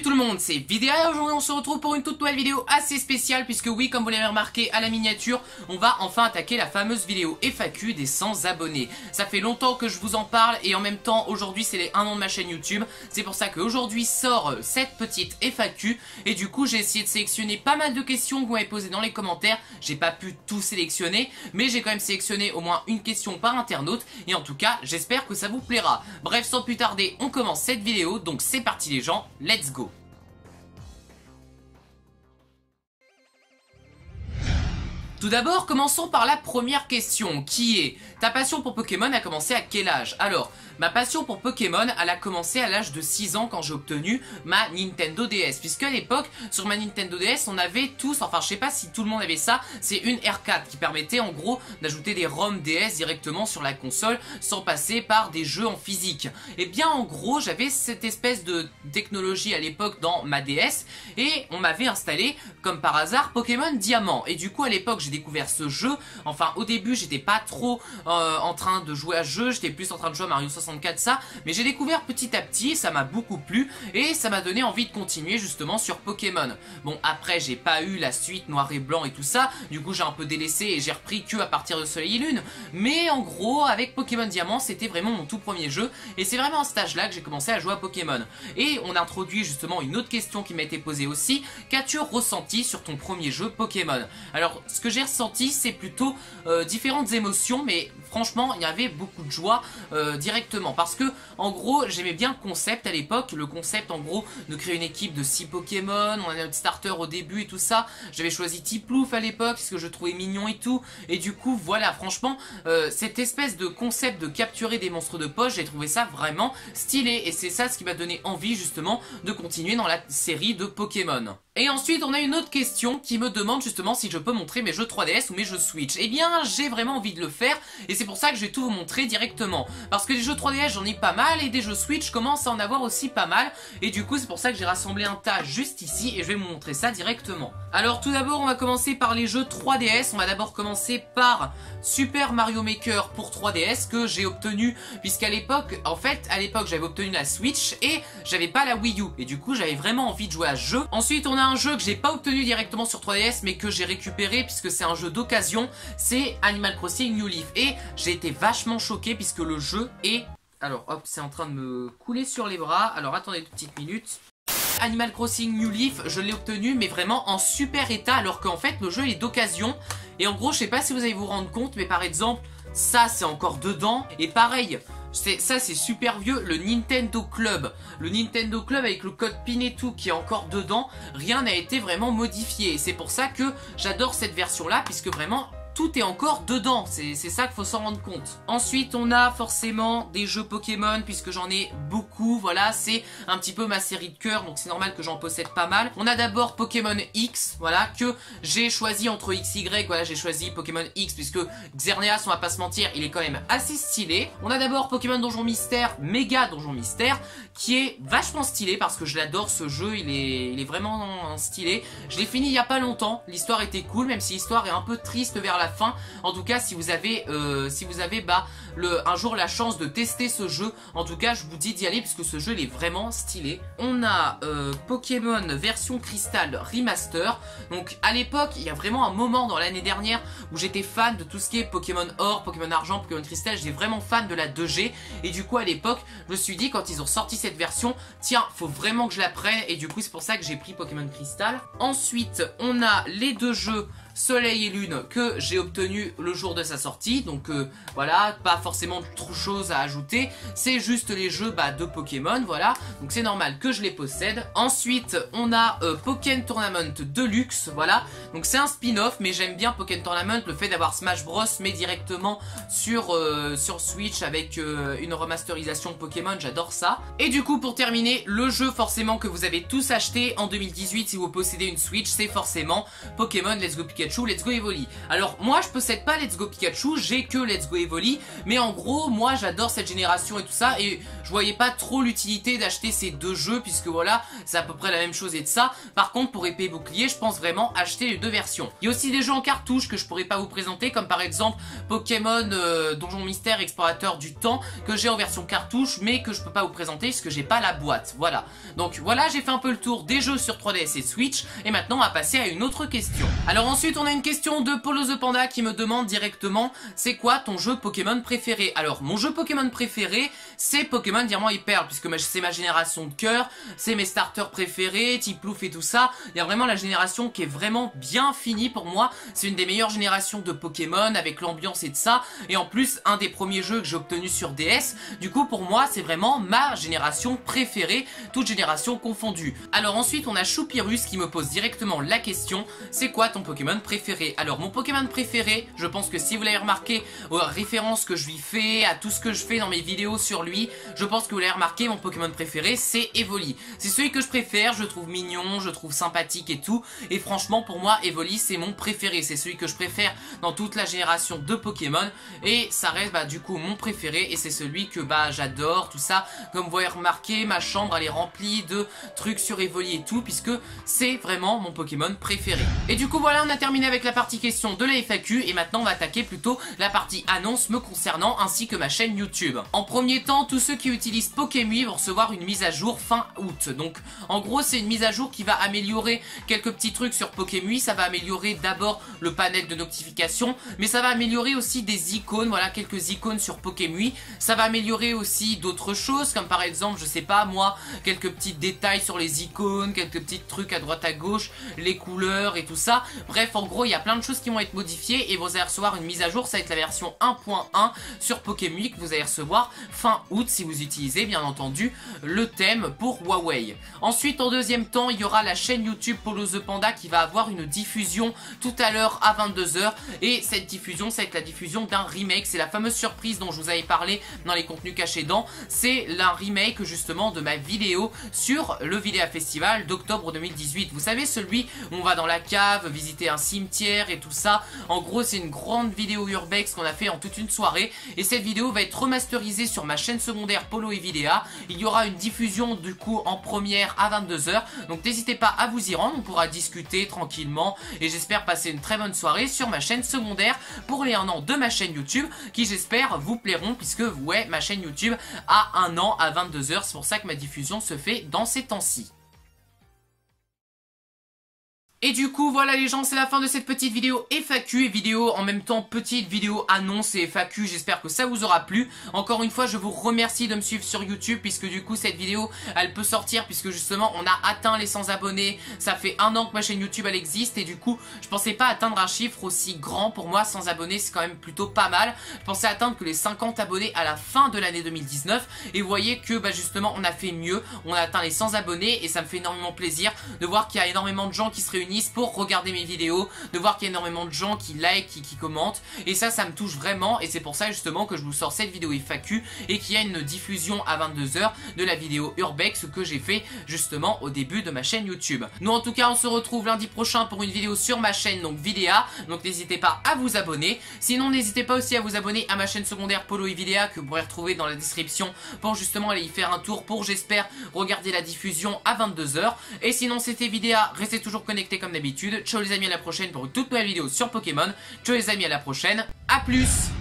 tout le monde, c'est Vidéa et aujourd'hui on se retrouve pour une toute nouvelle vidéo assez spéciale puisque oui, comme vous l'avez remarqué à la miniature, on va enfin attaquer la fameuse vidéo FAQ des 100 abonnés. Ça fait longtemps que je vous en parle et en même temps aujourd'hui c'est les 1 an de ma chaîne YouTube. C'est pour ça qu'aujourd'hui sort cette petite FAQ et du coup j'ai essayé de sélectionner pas mal de questions que vous m'avez posées dans les commentaires. J'ai pas pu tout sélectionner mais j'ai quand même sélectionné au moins une question par internaute et en tout cas j'espère que ça vous plaira. Bref, sans plus tarder, on commence cette vidéo, donc c'est parti les gens. Let's go. Tout d'abord, commençons par la première question, qui est: ta passion pour Pokémon a commencé à quel âge? Alors, ma passion pour Pokémon, elle a commencé à l'âge de 6 ans quand j'ai obtenu ma Nintendo DS. Puisque à l'époque, sur ma Nintendo DS, on avait tous, enfin je sais pas si tout le monde avait ça, c'est une R4 qui permettait en gros d'ajouter des ROM DS directement sur la console sans passer par des jeux en physique. Et bien en gros, j'avais cette espèce de technologie à l'époque dans ma DS et on m'avait installé, comme par hasard, Pokémon Diamant. Et du coup à l'époque j'ai découvert ce jeu, enfin au début j'étais pas trop en train de jouer à ce jeu, j'étais plus en train de jouer à Mario 64 ça, mais j'ai découvert petit à petit, ça m'a beaucoup plu et ça m'a donné envie de continuer justement sur Pokémon. Bon après j'ai pas eu la suite noir et blanc et tout ça, du coup j'ai un peu délaissé et j'ai repris que à partir de Soleil et Lune, mais en gros avec Pokémon Diamant c'était vraiment mon tout premier jeu et c'est vraiment à cet âge là que j'ai commencé à jouer à Pokémon. Et on a introduit justement une autre question qui m'a été posée aussi: qu'as-tu ressenti sur ton premier jeu Pokémon? Alors ce que j'ai ressenti c'est plutôt différentes émotions, mais franchement il y avait beaucoup de joie directement parce que en gros j'aimais bien le concept à l'époque, le concept en gros de créer une équipe de 6 Pokémon, on avait notre starter au début et tout ça, j'avais choisi Tiplouf à l'époque parce que je trouvais mignon et tout, et du coup voilà franchement cette espèce de concept de capturer des monstres de poche, j'ai trouvé ça vraiment stylé et c'est ça ce qui m'a donné envie justement de continuer dans la série de Pokémon. Et ensuite on a une autre question qui me demande justement si je peux montrer mes jeux 3DS ou mes jeux Switch. Eh bien j'ai vraiment envie de le faire et c'est pour ça que je vais tout vous montrer directement. Parce que les jeux 3DS j'en ai pas mal et des jeux Switch je commence à en avoir aussi pas mal. Et du coup c'est pour ça que j'ai rassemblé un tas juste ici et je vais vous montrer ça directement. Alors tout d'abord on va commencer par les jeux 3DS. On va d'abord commencer par Super Mario Maker pour 3DS que j'ai obtenu, puisqu'à l'époque, en fait à l'époque j'avais obtenu la Switch et j'avais pas la Wii U. Et du coup j'avais vraiment envie de jouer à ce jeu. Ensuite on a un jeu que j'ai pas obtenu directement sur 3DS mais que j'ai récupéré puisque c'est un jeu d'occasion, c'est Animal Crossing New Leaf. Et j'ai été vachement choqué puisque le jeu est... Alors hop, c'est en train de me couler sur les bras, alors attendez une petite minute. Animal Crossing New Leaf, je l'ai obtenu mais vraiment en super état alors qu'en fait le jeu est d'occasion. Et en gros je sais pas si vous allez vous rendre compte mais par exemple ça c'est encore dedans et pareil. Ça c'est super vieux, le Nintendo Club. Le Nintendo Club avec le code PIN et tout qui est encore dedans, rien n'a été vraiment modifié. C'est pour ça que j'adore cette version là puisque vraiment tout est encore dedans, c'est ça qu'il faut s'en rendre compte. Ensuite on a forcément des jeux Pokémon puisque j'en ai beaucoup, voilà, c'est un petit peu ma série de cœur donc c'est normal que j'en possède pas mal. On a d'abord Pokémon X, voilà, que j'ai choisi entre XY, voilà, j'ai choisi Pokémon X puisque Xerneas, on va pas se mentir, il est quand même assez stylé. On a d'abord Pokémon Donjon Mystère, Méga Donjon Mystère, qui est vachement stylé parce que je l'adore ce jeu, il est vraiment stylé. Je l'ai fini il y a pas longtemps, l'histoire était cool même si l'histoire est un peu triste vers la fin. En tout cas si vous avez un jour la chance de tester ce jeu, en tout cas je vous dis d'y aller puisque ce jeu il est vraiment stylé. On a Pokémon version Crystal Remaster. Donc à l'époque il y a vraiment un moment dans l'année dernière où j'étais fan de tout ce qui est Pokémon Or, Pokémon Argent, Pokémon Crystal, j'étais vraiment fan de la 2G et du coup à l'époque je me suis dit quand ils ont sorti cette version, tiens faut vraiment que je la prenne et du coup c'est pour ça que j'ai pris Pokémon Crystal. Ensuite on a les deux jeux Soleil et Lune que j'ai obtenu le jour de sa sortie, donc voilà, pas forcément trop de choses à ajouter, c'est juste les jeux de Pokémon, voilà, donc c'est normal que je les possède. Ensuite on a Pokémon Tournament Deluxe, voilà, donc c'est un spin-off mais j'aime bien Pokémon Tournament, le fait d'avoir Smash Bros mais directement sur Switch avec une remasterisation de Pokémon, j'adore ça. Et du coup pour terminer, le jeu forcément que vous avez tous acheté en 2018 si vous possédez une Switch, c'est forcément Pokémon Let's Go Pikachu Pikachu, Let's Go Evoli. Alors moi je possède pas Let's Go Pikachu, j'ai que Let's Go Evoli, mais en gros moi j'adore cette génération et tout ça, et je voyais pas trop l'utilité d'acheter ces deux jeux, puisque voilà, c'est à peu près la même chose et de ça. Par contre pour épée et bouclier, je pense vraiment acheter les deux versions. Il y a aussi des jeux en cartouche que je pourrais pas vous présenter, comme par exemple Pokémon Donjon Mystère Explorateur du Temps, que j'ai en version cartouche, mais que je peux pas vous présenter parce que j'ai pas la boîte. Voilà. Donc voilà, j'ai fait un peu le tour des jeux sur 3DS et Switch, et maintenant on va passer à une autre question. Alors ensuite on a une question de Polo the Panda qui me demande directement, c'est quoi ton jeu Pokémon préféré? Alors mon jeu Pokémon préféré, c'est Pokémon Diamant et Perle, puisque c'est ma génération de cœur, c'est mes starters préférés, Tiplouf et tout ça. Il y a vraiment la génération qui est vraiment bien finie pour moi, c'est une des meilleures générations de Pokémon avec l'ambiance et de ça, et en plus un des premiers jeux que j'ai obtenu sur DS. Du coup pour moi c'est vraiment ma génération préférée, toute génération confondue. Alors ensuite on a Choupirus qui me pose directement la question, c'est quoi ton Pokémon préféré? Alors mon Pokémon préféré, je pense que si vous l'avez remarqué aux références que je lui fais, à tout ce que je fais dans mes vidéos sur lui, je pense que vous l'avez remarqué, mon Pokémon préféré c'est Evoli. C'est celui que je préfère, je trouve mignon, je trouve sympathique et tout, et franchement pour moi Evoli c'est mon préféré, c'est celui que je préfère dans toute la génération de Pokémon, et ça reste du coup mon préféré, et c'est celui que j'adore, tout ça. Comme vous avez remarqué, ma chambre elle est remplie de trucs sur Evoli et tout, puisque c'est vraiment mon Pokémon préféré. Et du coup voilà, on a terminé avec la partie question de la FAQ, et maintenant on va attaquer plutôt la partie annonce me concernant, ainsi que ma chaîne YouTube. En premier temps, tous ceux qui utilisent Pokémon vont recevoir une mise à jour fin août. Donc en gros c'est une mise à jour qui va améliorer quelques petits trucs sur Pokémon. Ça va améliorer d'abord le panel de notification, mais ça va améliorer aussi des icônes, voilà, quelques icônes sur Pokémon. Ça va améliorer aussi d'autres choses, comme par exemple, je sais pas moi, quelques petits détails sur les icônes, quelques petits trucs à droite à gauche, les couleurs et tout ça. Bref, en gros il y a plein de choses qui vont être modifiées, et vous allez recevoir une mise à jour, ça va être la version 1.1 sur Pokémon que vous allez recevoir fin août si vous utilisez bien entendu le thème pour Huawei. Ensuite en deuxième temps il y aura la chaîne YouTube Polo the Panda qui va avoir une diffusion tout à l'heure à 22 h, et cette diffusion ça va être la diffusion d'un remake. C'est la fameuse surprise dont je vous avais parlé dans les contenus cachés dans, c'est un remake justement de ma vidéo sur le Vidéa Festival d'octobre 2018. Vous savez, celui où on va dans la cave, visiter un cimetière et tout ça. En gros c'est une grande vidéo urbex qu'on a fait en toute une soirée, et cette vidéo va être remasterisée sur ma chaîne secondaire Polo et Vidéa. Il y aura une diffusion du coup en première à 22 h, donc n'hésitez pas à vous y rendre, on pourra discuter tranquillement, et j'espère passer une très bonne soirée sur ma chaîne secondaire pour les 1 an de ma chaîne YouTube, qui j'espère vous plairont, puisque ouais, ma chaîne YouTube a 1 an à 22 h, c'est pour ça que ma diffusion se fait dans ces temps-ci. Et du coup voilà les gens, c'est la fin de cette petite vidéo FAQ, et vidéo en même temps petite vidéo annonce et FAQ. J'espère que ça vous aura plu. Encore une fois je vous remercie de me suivre sur YouTube, puisque du coup cette vidéo elle peut sortir, puisque justement on a atteint les 100 abonnés. Ça fait 1 an que ma chaîne YouTube elle existe, et du coup je pensais pas atteindre un chiffre aussi grand. Pour moi 100 abonnés c'est quand même plutôt pas mal. Je pensais atteindre que les 50 abonnés à la fin de l'année 2019, et vous voyez que justement on a fait mieux, on a atteint les 100 abonnés, et ça me fait énormément plaisir de voir qu'il y a énormément de gens qui se réunissent pour regarder mes vidéos, de voir qu'il y a énormément de gens qui like, qui commentent, et ça me touche vraiment, et c'est pour ça justement que je vous sors cette vidéo FAQ, et qu'il y a une diffusion à 22 h de la vidéo Urbex que j'ai fait justement au début de ma chaîne YouTube. Nous en tout cas on se retrouve lundi prochain pour une vidéo sur ma chaîne donc Vidéa, donc n'hésitez pas à vous abonner. Sinon n'hésitez pas aussi à vous abonner à ma chaîne secondaire Polo et Vidéa, que vous pourrez retrouver dans la description, pour justement aller y faire un tour, pour j'espère regarder la diffusion à 22 h. Et sinon c'était Vidéa, restez toujours connectés comme d'habitude. Ciao les amis, à la prochaine pour une toute nouvelle vidéo sur Pokémon. Ciao les amis, à la prochaine, à plus.